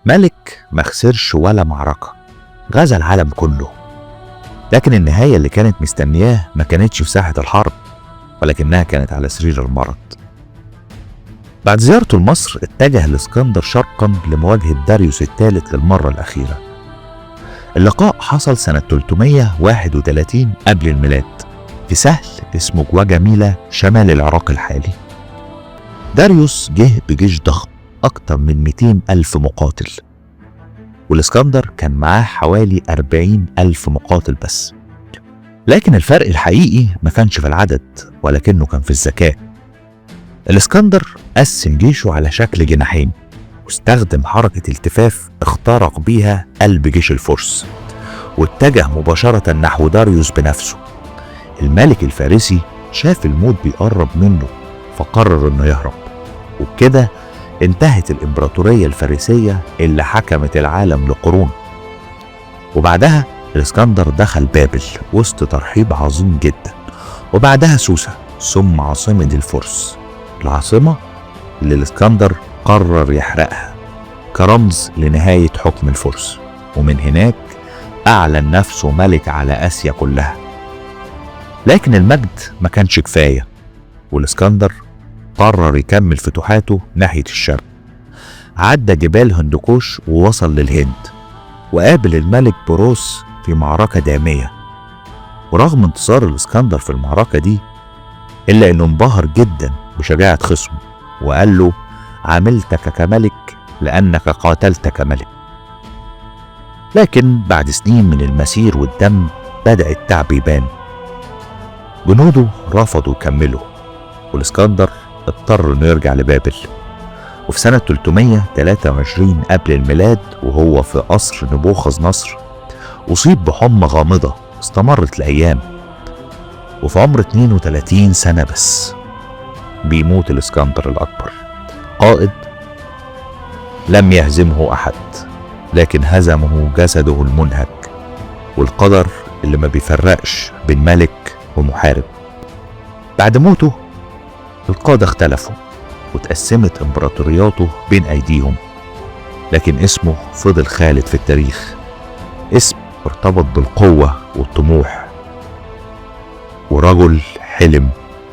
ملك ما خسرش ولا معركة، غزا العالم كله، لكن النهاية اللي كانت مستنياه ما كانتش في ساحة الحرب، ولكنها كانت على سرير المرض. بعد زيارته لمصر اتجه الإسكندر شرقا لمواجهة داريوس الثالث للمرة الأخيرة. اللقاء حصل سنة 331 قبل الميلاد في سهل اسمه جواجاميلا شمال العراق الحالي. داريوس جه بجيش ضخم أكتر من 200,000 مقاتل، والإسكندر كان معاه حوالي 40,000 مقاتل بس. لكن الفرق الحقيقي ما كانش في العدد، ولكنه كان في الذكاء. الإسكندر قسم جيشه على شكل جناحين، واستخدم حركة التفاف اخترق بيها قلب جيش الفرس، واتجه مباشرة نحو داريوس بنفسه. الملك الفارسي شاف الموت بيقرب منه، فقرر انه يهرب، وبكده انتهت الإمبراطورية الفارسية اللي حكمت العالم لقرون. وبعدها الإسكندر دخل بابل وسط ترحيب عظيم جدا، وبعدها سوسة ثم عاصمة الفرس، العاصمة اللي الإسكندر قرر يحرقها كرمز لنهاية حكم الفرس، ومن هناك أعلن نفسه ملك على آسيا كلها. لكن المجد ما كانش كفاية، والإسكندر قرر يكمل فتوحاته ناحية الشرق. عدى جبال هندوكوش ووصل للهند، وقابل الملك بروس في معركة دامية. ورغم انتصار الإسكندر في المعركة دي، إلا إنه انبهر جدا بشجاعة خصمه، وقال له: عاملتك كملك لأنك قاتلت كملك. لكن بعد سنين من المسير والدم بدأ التعب يبان. جنوده رفضوا يكملوا، والإسكندر اضطر انه يرجع لبابل. وفي سنة 323 قبل الميلاد، وهو في قصر نبوخذ نصر، أصيب بحمى غامضة استمرت الأيام، وفي عمر 32 سنة بس بيموت الإسكندر الأكبر، قائد لم يهزمه أحد، لكن هزمه جسده المنهك، والقدر اللي ما بيفرقش بين ملك ومحارب. بعد موته القادة اختلفوا، وتقسمت امبراطورياته بين أيديهم، لكن اسمه فضل خالد في التاريخ، اسم ارتبط بالقوة والطموح، ورجل حلم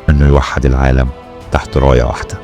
انه يوحد العالم تحت راية واحدة.